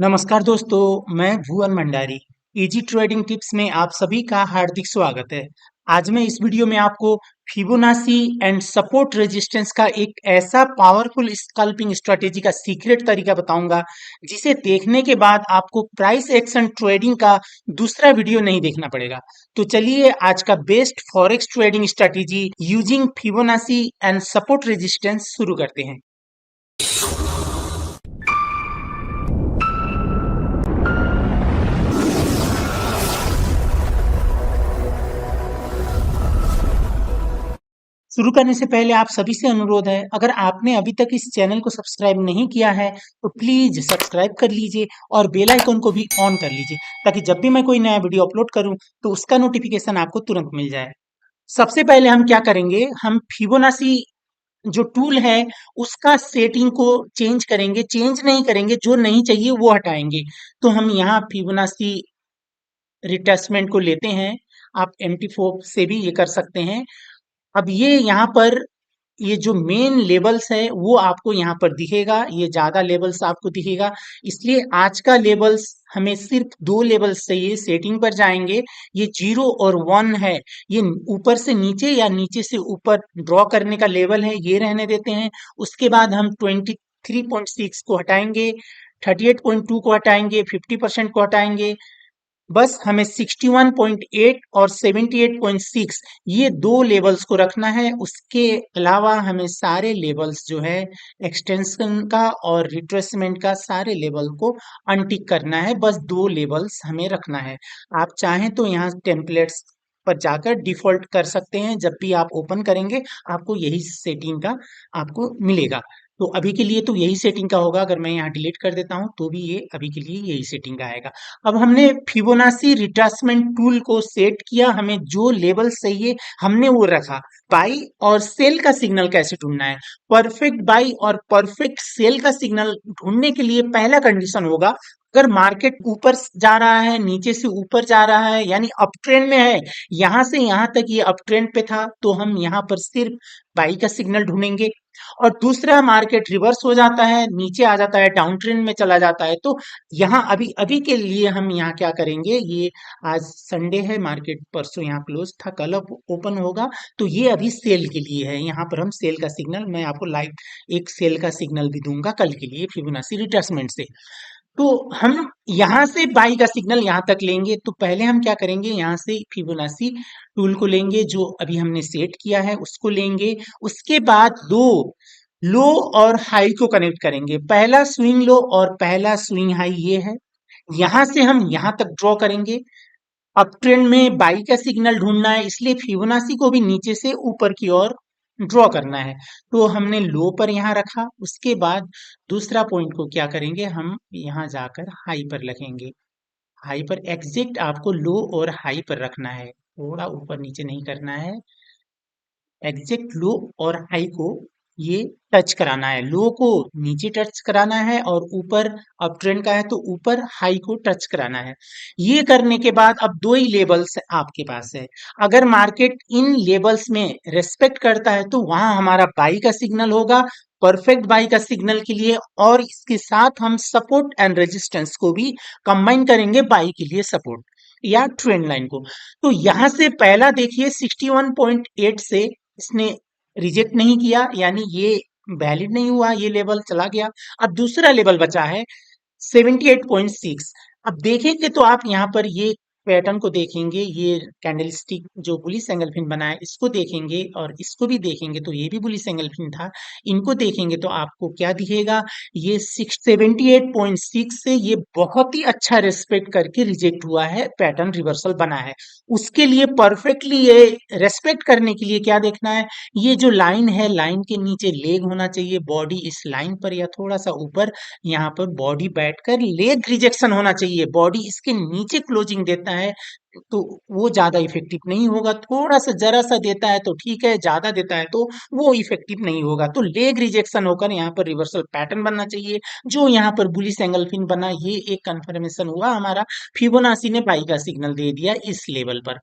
नमस्कार दोस्तों, मैं भुवन भंडारी। इजी ट्रेडिंग टिप्स में आप सभी का हार्दिक स्वागत है। आज मैं इस वीडियो में आपको फिबोनाची एंड सपोर्ट रेजिस्टेंस का एक ऐसा पावरफुल स्कैल्पिंग स्ट्रेटेजी का सीक्रेट तरीका बताऊंगा, जिसे देखने के बाद आपको प्राइस एक्शन ट्रेडिंग का दूसरा वीडियो नहीं देखना पड़ेगा। तो चलिए आज का best forex trading strategy using Fibonacci and support resistance शुरू करते हैं। शुरू करने से पहले आप सभी से अनुरोध है, अगर आपने अभी तक इस चैनल को सब्सक्राइब नहीं किया है तो प्लीज सब्सक्राइब कर लीजिए और बेल आइकन को भी ऑन कर लीजिए, ताकि जब भी मैं कोई नया वीडियो अपलोड करूं तो उसका नोटिफिकेशन आपको तुरंत मिल जाए। सबसे पहले हम क्या करेंगे, हम फिबोनाची जो टूल है उसका सेटिंग को चेंज करेंगे। चेंज नहीं करेंगे, जो नहीं चाहिए वो हटाएंगे। तो हम यहाँ फिबोनाची रिट्रेसमेंट को लेते हैं। आप MT4 से भी ये कर सकते हैं। अब ये यहाँ पर ये जो मेन लेवल्स है वो आपको यहाँ पर दिखेगा, ये ज्यादा लेवल्स आपको दिखेगा। इसलिए आज का लेवल्स हमें सिर्फ 2 लेवल्स चाहिए। सेटिंग पर जाएंगे, ये 0 और 1 है, ये ऊपर से नीचे या नीचे से ऊपर ड्रॉ करने का लेवल है, ये रहने देते हैं। उसके बाद हम 23.6 को हटाएंगे, 38.2 को हटाएंगे, 50% को हटाएंगे। बस हमें 61.8 और 78.6 ये 2 लेवल्स को रखना है। उसके अलावा हमें सारे लेवल्स जो है एक्सटेंशन का और रिट्रेसमेंट का, सारे लेवल को अनटिक करना है। बस 2 लेवल्स हमें रखना है। आप चाहें तो यहाँ टेम्पलेट्स पर जाकर डिफॉल्ट कर सकते हैं। जब भी आप ओपन करेंगे आपको यही सेटिंग का आपको मिलेगा। तो अभी के लिए तो यही सेटिंग का होगा। अगर मैं यहाँ डिलीट कर देता हूँ तो भी ये अभी के लिए यही सेटिंग का आएगा। अब हमने फिबोनाची रिट्रेसमेंट टूल को सेट किया, हमें जो लेवल चाहिए हमने वो रखा। बाई और सेल का सिग्नल कैसे ढूंढना है, परफेक्ट बाई और परफेक्ट सेल का सिग्नल ढूंढने के लिए पहला कंडीशन होगा, अगर मार्केट ऊपर जा रहा है, नीचे से ऊपर जा रहा है, यानी अप ट्रेंड में है, यहां से यहां तक ये अप ट्रेंड पे था, तो हम यहाँ पर सिर्फ बाई का सिग्नल ढूंढेंगे। और दूसरा, मार्केट रिवर्स हो जाता है, नीचे आ जाता है, डाउन ट्रेंड में चला जाता है, तो यहाँ अभी अभी के लिए हम यहाँ क्या करेंगे, ये आज संडे है, मार्केट परसों यहाँ क्लोज था, कल अब ओपन होगा, तो ये अभी सेल के लिए है। यहाँ पर हम सेल का सिग्नल, मैं आपको लाइव एक सेल का सिग्नल भी दूंगा कल के लिए फिबोनाची रिट्रेसमेंट से। तो हम यहाँ से बाई का सिग्नल यहाँ तक लेंगे। तो पहले हम क्या करेंगे, यहाँ से फिबोनाची टूल को लेंगे जो अभी हमने सेट किया है, उसको लेंगे। उसके बाद दो लो और हाई को कनेक्ट करेंगे, पहला स्विंग लो और पहला स्विंग हाई ये है। यहाँ से हम यहाँ तक ड्रॉ करेंगे। अप ट्रेंड में बाई का सिग्नल ढूंढना है, इसलिए फिबोनाची को भी नीचे से ऊपर की ओर ड्रॉ करना है। तो हमने लो पर यहाँ रखा। उसके बाद दूसरा पॉइंट को क्या करेंगे, हम यहाँ जाकर हाई पर लगेंगे। हाई पर एग्जैक्ट आपको लो और हाई पर रखना है, थोड़ा ऊपर नीचे नहीं करना है। एग्जैक्ट लो और हाई को ये टच कराना है। लो को नीचे टच कराना है और ऊपर अप ट्रेंड का है तो ऊपर हाई को टच कराना है। ये करने के बाद अब 2 ही लेवल्स आपके पास है। अगर मार्केट इन लेवल्स में रेस्पेक्ट करता है तो वहां हमारा बाई का सिग्नल होगा, परफेक्ट बाई का सिग्नल के लिए। और इसके साथ हम सपोर्ट एंड रेजिस्टेंस को भी कंबाइन करेंगे बाई के लिए, सपोर्ट या ट्रेंड लाइन को। तो यहां से पहला देखिए 61.8 से इसने रिजेक्ट नहीं किया, यानी ये वैलिड नहीं हुआ, ये लेवल चला गया। अब दूसरा लेवल बचा है 78.6। अब देखेंगे तो आप यहाँ पर ये पैटर्न को देखेंगे, ये कैंडलस्टिक जो बुलिश एंगल फिन बना है इसको देखेंगे और इसको भी देखेंगे तो ये भी बुलिश एंगल फिन था। इनको देखेंगे तो आपको क्या दिखेगा, ये 78.6 से ये बहुत ही अच्छा रेस्पेक्ट करके रिजेक्ट हुआ है, पैटर्न रिवर्सल बना है। उसके लिए परफेक्टली ये रेस्पेक्ट करने के लिए क्या देखना है, ये जो लाइन है, लाइन के नीचे लेग होना चाहिए, बॉडी इस लाइन पर या थोड़ा सा ऊपर, यहाँ पर बॉडी बैठकर लेग रिजेक्शन होना चाहिए। बॉडी इसके नीचे क्लोजिंग देता है तो वो ज़्यादा इफ़ेक्टिव नहीं होगा। थोड़ा-सा ज़रा-सा देता है तो ठीक है, ज़्यादा देता है तो वो इफ़ेक्टिव नहीं होगा। तो लेग रिजेक्शन होकर यहाँ पर रिवर्सल पैटर्न बनना चाहिए। जो यहाँ पर बुलिश एंगलफिन बना, ये एक कन्फर्मेशन हुआ हमारा। फिबोनाची ने बाई का सिग्नल दे दिया इस लेवल पर।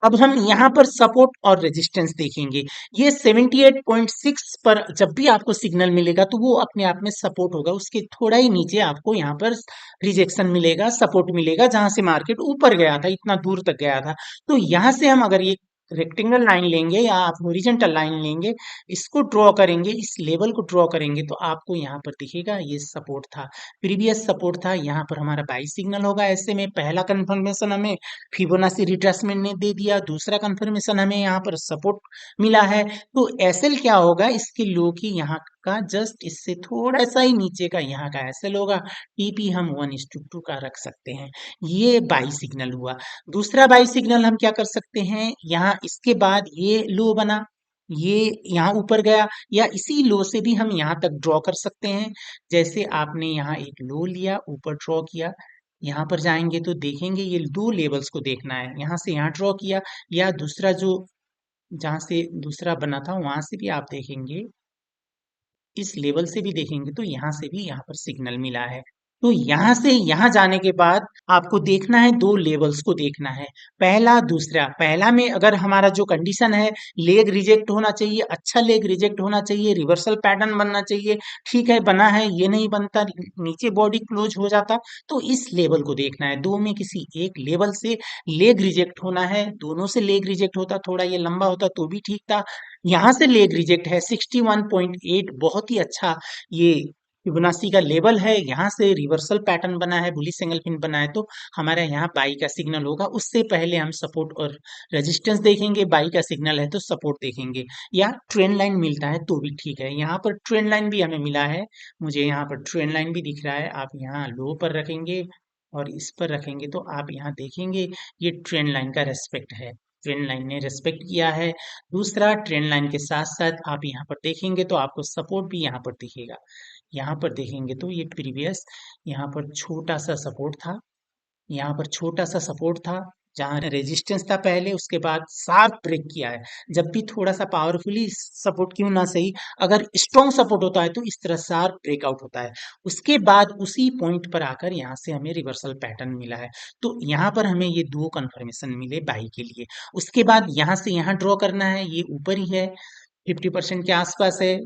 अब हम यहाँ पर सपोर्ट और रेजिस्टेंस देखेंगे। ये 78.6 पर जब भी आपको सिग्नल मिलेगा तो वो अपने आप में सपोर्ट होगा। उसके थोड़ा ही नीचे आपको यहाँ पर रिजेक्शन मिलेगा, सपोर्ट मिलेगा, जहां से मार्केट ऊपर गया था, इतना दूर तक गया था। तो यहाँ से हम अगर ये रेक्टेंगल लाइन लेंगे या आप हॉरिजॉन्टल लाइन लेंगे, इसको ड्रॉ करेंगे, इस लेवल को ड्रॉ करेंगे, तो आपको यहाँ पर दिखेगा ये सपोर्ट था, प्रीवियस सपोर्ट था। यहाँ पर हमारा बाई सिग्नल होगा। ऐसे में पहला कंफर्मेशन हमें फिबोनाची रिट्रेसमेंट ने दे दिया, दूसरा कंफर्मेशन हमें यहाँ पर सपोर्ट मिला है। तो एसएल क्या होगा, इसके लो की यहाँ का जस्ट इससे थोड़ा सा ही नीचे का यहाँ का एसएल होगा। टीपी हम 1:2 का रख सकते हैं। ये बाई सिग्नल हुआ। दूसरा बाई सिग्नल हम क्या कर सकते हैं, यहाँ इसके बाद ये लो बना, ये यहाँ ऊपर गया, या इसी लो से भी हम यहाँ तक ड्रॉ कर सकते हैं। जैसे आपने यहाँ एक लो लिया, ऊपर ड्रॉ किया, यहाँ पर जाएंगे तो देखेंगे ये दो लेवल्स को देखना है। यहाँ से यहाँ ड्रॉ किया, या दूसरा जो जहाँ से दूसरा बना था वहां से भी आप देखेंगे, इस लेवल से भी देखेंगे तो यहाँ से भी यहाँ पर सिग्नल मिला है। तो यहाँ से यहाँ जाने के बाद आपको देखना है, दो लेवल्स को देखना है, पहला दूसरा। पहला में अगर हमारा जो कंडीशन है, लेग रिजेक्ट होना चाहिए, अच्छा लेग रिजेक्ट होना चाहिए, रिवर्सल पैटर्न बनना चाहिए। ठीक है, बना है, ये नहीं बनता, नीचे बॉडी क्लोज हो जाता, तो इस लेवल को देखना है। दो में किसी एक लेवल से लेग रिजेक्ट होना है। दोनों से लेग रिजेक्ट होता, थोड़ा ये लंबा होता तो भी ठीक था। यहाँ से लेग रिजेक्ट है 61.8, बहुत ही अच्छा ये फिबोनाची का लेवल है। यहाँ से रिवर्सल पैटर्न बना है, बुलिश सिंगल पिन बना है, तो हमारा यहाँ बाई का सिग्नल होगा। उससे पहले हम सपोर्ट और रेजिस्टेंस देखेंगे, बाई का सिग्नल है तो सपोर्ट देखेंगे, या ट्रेंड लाइन मिलता है तो भी ठीक है। यहाँ पर ट्रेंड लाइन भी हमें मिला है, मुझे यहाँ पर ट्रेंड लाइन भी दिख रहा है। आप यहाँ लो पर रखेंगे और इस पर रखेंगे तो आप यहाँ देखेंगे ये ट्रेंड लाइन का रेस्पेक्ट है, ट्रेंड लाइन ने रेस्पेक्ट किया है। दूसरा, ट्रेंड लाइन के साथ साथ आप यहाँ पर देखेंगे तो आपको सपोर्ट भी यहाँ पर दिखेगा। यहाँ पर देखेंगे तो ये प्रीवियस यहाँ पर छोटा सा सपोर्ट था, यहाँ पर छोटा सा सपोर्ट था, जहाँ रेजिस्टेंस था पहले, उसके बाद शार्प ब्रेक किया है। जब भी थोड़ा सा पावरफुली सपोर्ट क्यों ना सही, अगर स्ट्रॉन्ग सपोर्ट होता है तो इस तरह शार्प ब्रेकआउट होता है। उसके बाद उसी पॉइंट पर आकर यहाँ से हमें रिवर्सल पैटर्न मिला है। तो यहाँ पर हमें ये दो कंफर्मेशन मिले बाई के लिए। उसके बाद यहाँ से यहाँ ड्रॉ करना है, ये ऊपर ही है, 50% के आसपास है,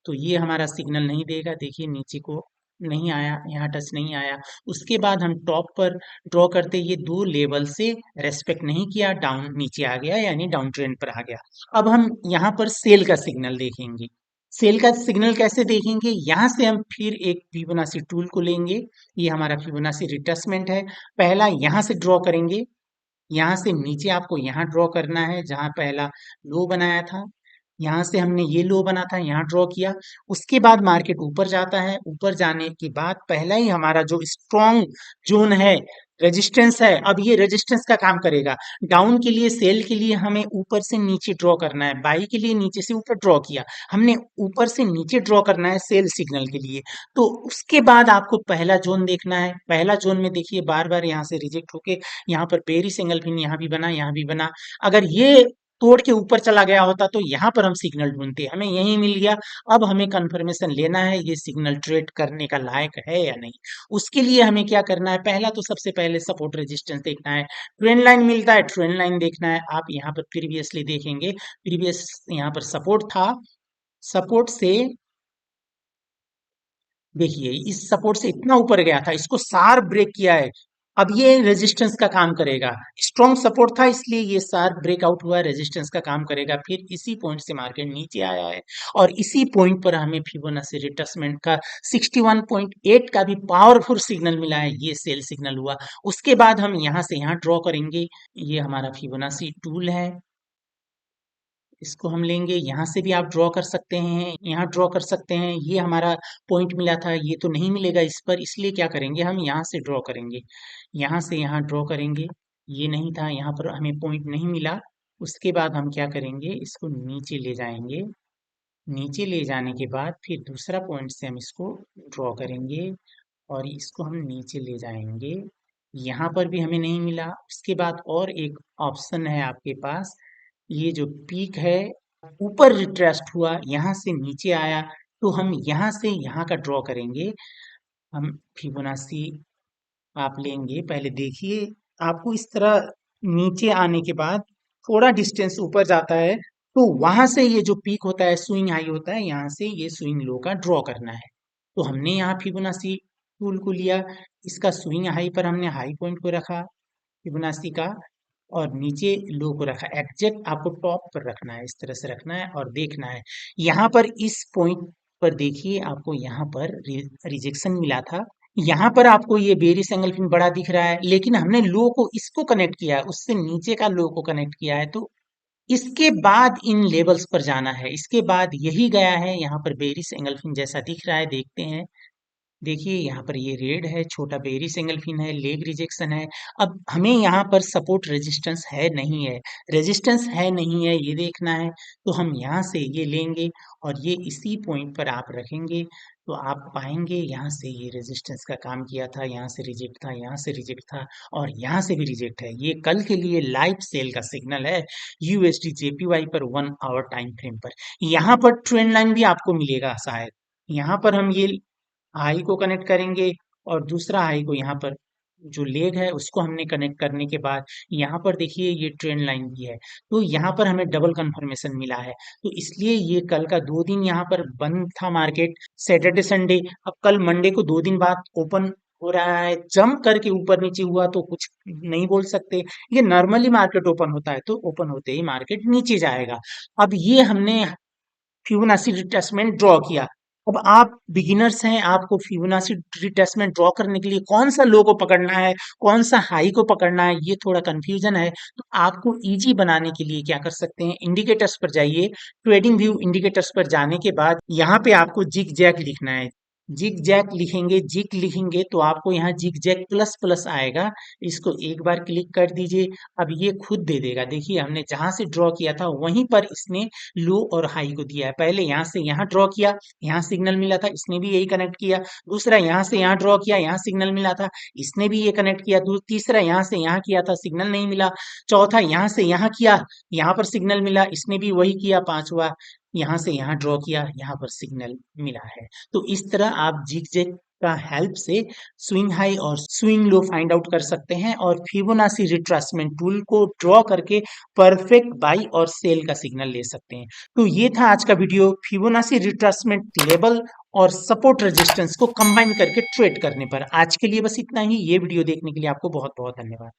तो ये हमारा सिग्नल नहीं देगा। देखिए नीचे को नहीं आया, यहाँ टच नहीं आया। उसके बाद हम टॉप पर ड्रॉ करते, ये दो लेवल से रेस्पेक्ट नहीं किया, डाउन नीचे आ गया, यानी डाउन ट्रेंड पर आ गया। अब हम यहाँ पर सेल का सिग्नल देखेंगे। सेल का सिग्नल कैसे देखेंगे, यहाँ से हम फिर एक फिबोनाची टूल को लेंगे। ये हमारा फिबोनाची रिट्रेसमेंट है। पहला यहाँ से ड्रॉ करेंगे, यहाँ से नीचे आपको यहाँ ड्रॉ करना है जहाँ पहला लो बनाया था। यहाँ से हमने ये लो बना था, यहाँ ड्रॉ किया। उसके बाद मार्केट ऊपर जाता है, ऊपर जाने के बाद पहला ही हमारा जो स्ट्रॉन्ग जोन है, रेजिस्टेंस है, अब ये रेजिस्टेंस का काम करेगा। डाउन के लिए, सेल के लिए हमें ऊपर से नीचे ड्रॉ करना है, बाई के लिए नीचे से ऊपर ड्रॉ किया, हमने ऊपर से नीचे ड्रॉ करना है सेल सिग्नल के लिए। तो उसके बाद आपको पहला जोन देखना है। पहला जोन में देखिए बार बार यहाँ से रिजेक्ट होके यहाँ पर बेरिश एंगल पिन यहाँ भी बना, यहाँ भी बना। अगर ये तोड़ के ऊपर चला गया होता तो यहाँ पर हम सिग्नल ढूंढते, हमें यही मिल गया। अब हमें कंफर्मेशन लेना है ये सिग्नल ट्रेड करने का लायक है या नहीं। उसके लिए हमें क्या करना है, पहला तो सबसे पहले सपोर्ट रेजिस्टेंस देखना है। ट्रेंड लाइन मिलता है, ट्रेंड लाइन देखना है। आप यहाँ पर प्रीवियसली देखेंगे, प्रीवियस यहाँ पर सपोर्ट था, सपोर्ट से देखिए इस सपोर्ट से इतना ऊपर गया था, इसको शार्प ब्रेक किया है। अब ये रेजिस्टेंस का काम करेगा, स्ट्रॉन्ग सपोर्ट था इसलिए ये शार्प ब्रेकआउट हुआ, रेजिस्टेंस का काम करेगा। फिर इसी पॉइंट से मार्केट नीचे आया है, और इसी पॉइंट पर हमें फिबोनाची रिट्रेसमेंट का 61.8 का भी पावरफुल सिग्नल मिला है, ये सेल सिग्नल हुआ। उसके बाद हम यहाँ से यहाँ ड्रॉ करेंगे, ये हमारा फिबोनाची टूल है, इसको हम लेंगे। यहाँ से भी आप ड्रॉ कर सकते हैं, यहाँ ड्रॉ कर सकते हैं। ये हमारा पॉइंट मिला था, ये तो नहीं मिलेगा इस पर, इसलिए क्या करेंगे, हम यहाँ से ड्रॉ करेंगे, यहाँ से यहाँ ड्रॉ करेंगे। ये नहीं था, यहाँ पर हमें पॉइंट नहीं मिला। उसके बाद हम क्या करेंगे, इसको नीचे ले जाएंगे। नीचे ले जाने के बाद फिर दूसरा पॉइंट से हम इसको ड्रॉ करेंगे, और इसको हम नीचे ले जाएंगे। यहाँ पर भी हमें नहीं मिला। उसके बाद और एक ऑप्शन है आपके पास, ये जो पीक है ऊपर रिट्रेस्ट हुआ, यहाँ से नीचे आया, तो हम यहाँ से यहाँ का ड्रॉ करेंगे। हम फिबोनाची आप लेंगे, पहले देखिए आपको इस तरह नीचे आने के बाद थोड़ा डिस्टेंस ऊपर जाता है, तो वहां से ये जो पीक होता है स्विंग हाई होता है, यहाँ से ये स्विंग लो का ड्रॉ करना है। तो हमने यहाँ फिबोनाची टूल को लिया, इसका स्विंग हाई पर हमने हाई पॉइंट को रखा फिबोनाची का, और नीचे लो को रखा। एग्जैक्ट आपको टॉप पर रखना है, इस तरह से रखना है और देखना है। यहाँ पर इस पॉइंट पर देखिए आपको यहाँ पर रिजेक्शन मिला था। यहाँ पर आपको ये बेरिस एंगल फिन बड़ा दिख रहा है, लेकिन हमने लो को इसको कनेक्ट किया है, उससे नीचे का लो को कनेक्ट किया है, तो इसके बाद इन लेवल्स पर जाना है। इसके बाद यही गया है, यहाँ पर बेरिस एंगल फिन जैसा दिख रहा है, देखते हैं। देखिए यहाँ पर ये रेड है, छोटा बेरी सिंगल फिन है, लेग रिजेक्शन है। अब हमें यहाँ पर सपोर्ट रेजिस्टेंस है नहीं है, रेजिस्टेंस है नहीं है ये देखना है। तो हम यहाँ से ये लेंगे और ये इसी पॉइंट पर आप रखेंगे, तो आप पाएंगे यहाँ से ये रेजिस्टेंस का काम किया था, यहाँ से रिजेक्ट था, यहाँ से रिजेक्ट था, और यहाँ से भी रिजेक्ट है। ये कल के लिए लाइव सेल का सिग्नल है यूएसडी जेपीवाई पर 1 आवर टाइम फ्रेम पर। यहाँ पर ट्रेंड लाइन भी आपको मिलेगा शायद। यहाँ पर हम ये हाई को कनेक्ट करेंगे और दूसरा हाई को यहाँ पर जो लेग है उसको हमने कनेक्ट करने के बाद यहाँ पर देखिए ये ट्रेंड लाइन भी है, तो यहाँ पर हमें डबल कंफर्मेशन मिला है। तो इसलिए ये कल का 2 दिन यहाँ पर बंद था मार्केट, सैटरडे संडे। अब कल मंडे को 2 दिन बाद ओपन हो रहा है, जंप करके ऊपर नीचे हुआ तो कुछ नहीं बोल सकते। ये नॉर्मली मार्केट ओपन होता है, तो ओपन होते ही मार्केट नीचे जाएगा। अब ये हमने फिबोनाची रिट्रेसमेंट ड्रॉ किया। अब आप बिगिनर्स हैं, आपको फिबोनाची रिट्रेसमेंट ड्रॉ करने के लिए कौन सा लो को पकड़ना है, कौन सा हाई को पकड़ना है, ये थोड़ा कंफ्यूजन है। तो आपको इजी बनाने के लिए क्या कर सकते हैं, इंडिकेटर्स पर जाइए। ट्रेडिंग व्यू इंडिकेटर्स पर जाने के बाद यहाँ पे आपको जिग जैग लिखना है। जिग जैग लिखेंगे, जिग लिखेंगे तो आपको यहाँ जिग जैग प्लस प्लस आएगा, इसको एक बार क्लिक कर दीजिए। अब ये खुद दे देगा। देखिए हमने जहां से ड्रॉ किया था वहीं पर इसने लो और हाई को दिया है। पहले यहाँ से यहाँ ड्रॉ किया, यहाँ सिग्नल मिला था, इसने भी यही कनेक्ट किया। दूसरा यहाँ से यहाँ ड्रॉ किया, यहाँ सिग्नल मिला था, इसने भी ये कनेक्ट किया। तीसरा यहाँ से यहाँ किया था, सिग्नल नहीं मिला। चौथा यहाँ से यहाँ किया, यहाँ पर सिग्नल मिला, इसने भी वही किया। पांचवा यहाँ से यहाँ ड्रॉ किया, यहाँ पर सिग्नल मिला है। तो इस तरह आप जिगजैग का हेल्प से स्विंग हाई और स्विंग लो फाइंड आउट कर सकते हैं, और फिबोनाची रिट्रेसमेंट टूल को ड्रॉ करके परफेक्ट बाई और सेल का सिग्नल ले सकते हैं। तो ये था आज का वीडियो, फिबोनाची रिट्रेसमेंट लेवल और सपोर्ट रेजिस्टेंस को कंबाइन करके ट्रेड करने पर। आज के लिए बस इतना ही। ये वीडियो देखने के लिए आपको बहुत बहुत धन्यवाद।